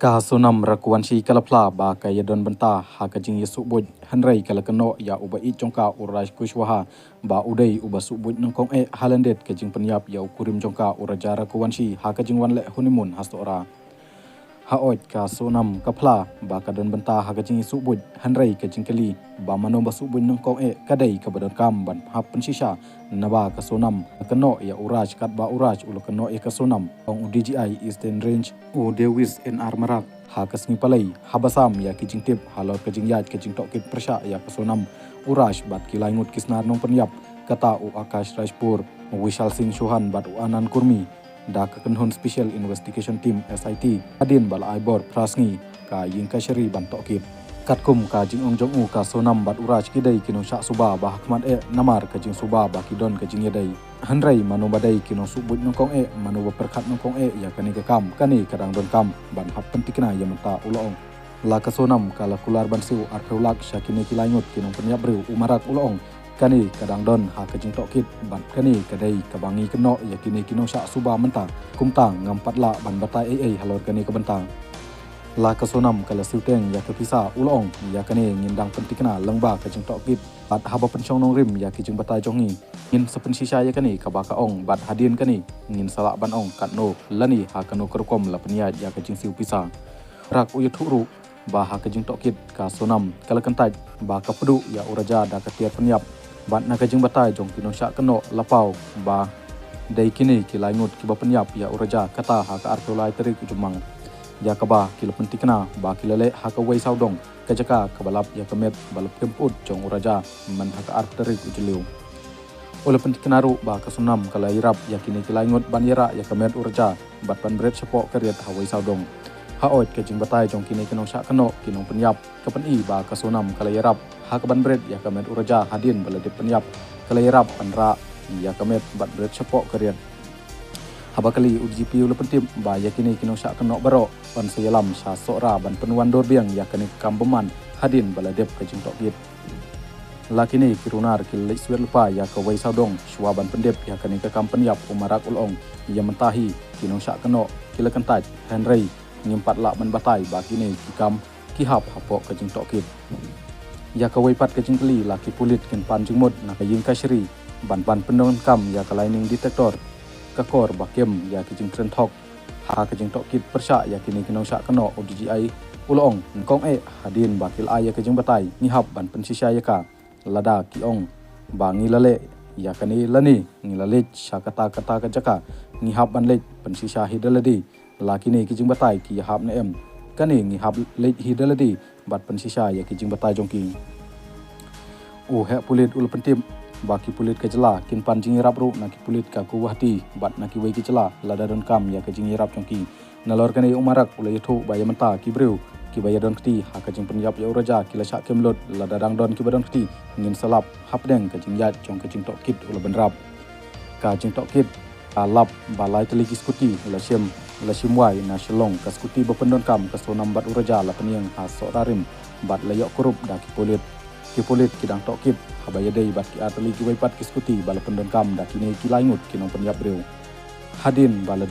Kahasonam rakuan si kalapla ba kaya don benta ha kajing yesu boj hanrai kala keno ya uba i jongka urai kushwaha ba udai uba suboj nongkong halandet kajing penyap ya ukurim jongka uraja rakuan si ha kajing wanle honeymoon hastora haot ka sonam kapla ba kadon benta ha kajing yesu boj hanrai kajing kali ba mano ba suboj nongkong kadai kabadon kam ban hap pensisa naba ka sonam keno ya uraj kat ba uraj ulo keno ka sonam ong DGI Eastern Range u Dewis NR Marak ha kasngi palai habasam ya kijing tip halor kajing yat kajing tokit persya ya kasonam uraj bat kilangut kisnar nong penyap kata u Akash Rajpur Wishal Singh Chauhan bat u Anand Kurmi da kakenhon Special Investigation Team SIT adin bala aibor prasngi ka yingka syari ban tokit katkum ka jing ong jong u ka sonam bat uraj kidai kinong syak suba ba hakmat namar ka jing suba ba kidon ka jing yadai hanrai manu badai kinong subut nongkong manu berkat nongkong ya kani ka kam kani kadang don kam ban hap pentikna ya menta ulong la ka sonam kala kular ban siu arkeolog syakini kilangut kinong penyap breu umarak ulong kani kadang don ha ka jing tokit ban kani kadai ka bangi keno ya kini kinong syak suba menta kumtang ngampat la ban batai halor kani ka bentang la kasonam kala siuteng ya kepisa ulong ya kane ngindang pentikna lengba kajing tokit bat haba penchong nong rim ya kijing batai jongi ngin sepensisa ya kane kabaka ong bat hadin kane ngin salak ban ong katno lani ha kano kerkom la peniat ya kajing siu pisa rak uyut huru ba ha kajing tokit kasonam kala kentaj ba kapedu ya uraja da katiat peniap bat na kajing batai jong kinong syak keno lapau ba dai kini kilangut kiba peniap ya uraja kata ha ka artolai terik jumang ya kaba kilo pentikna ba kilale haka wai saudong kajaka kabalap ya kamet balap kemput jong uraja man haka arterik ujeliu ole pentikna ru ba kasunam kala irap ya kini kilangot ban yara ya kamet uraja bat ban bret sepo keriat hawai saudong haot kajing batai jong kini kinong syak keno kinong penyap kapen i ba kasunam kala irap haka ban bret ya kamet uraja hadin balade penyap kala irap panra ya kamet bat bret sepo keriat habakali UGP ulu pentim ba yakini kinong syak kenok barok ban sayalam sya sokra ban penuan dorbiang yakini kambeman hadin baladep kajing tokit lakini kirunar kilai suet lupa ya kawai saudong syua ban pendep yakini ke kampeniap umarak ulong ya mentahi kinong syak kenok kila kentaj henry ngimpat lak ban batai ba kini kikam kihap hapok kajing tokit ya kawai pat kajing keli laki pulit kin pan jingmut na kaying kasyri ban pendon kam ya kalaining detektor kakor bakem ya kijing trentok ha kijing tokit persya ya kini kinong syak keno DGI ulong ngkong hadin bakil ya kijing batai ngihap ban pensisya ya ka lada kiong ba ngilale ya kani lani ngilale syakata kata kajaka ngihap ban lej pensisya hidaladi lakini kijing batai ki hap na kani ngihap lej hidaladi bat pensisya ya kijing batai jongki he pulit ul pentim baki pulit ke jela kin pan jing irap ru naki pulit ka kuwahti bat naki wei ke jela lada don kam ya ke jing irap chongki nalor kane umarak ulai thu baya menta ki breu ki baya don kti ha ka jing penyap ya uraja kila syak kemlot lada dang don ki badon kti ngin salap hapdeng ke jing yat chong ke jing tokit ula benrap ka jing tokit alap balai teliki skuti la simwai na shalong ka skuti bapendon kam ka sonam bat uraja la peniang ha sorarim bat layok kurup da ki polit kidang tokit habaya dei bat ki atali ki waipat ki skuti bala pendon kam da kini ki laingut kinong penyap breu hadin bala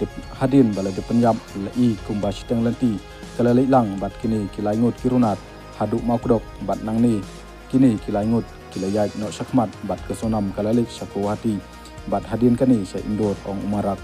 de penyap lai kumba siteng lenti kala leilang bat kini ki laingut ki runat haduk mau kudok bat nang ni kini ki laingut ki layat no syakmat bat kesonam kala lek syakuwati bat hadin kani sya indor ong umarak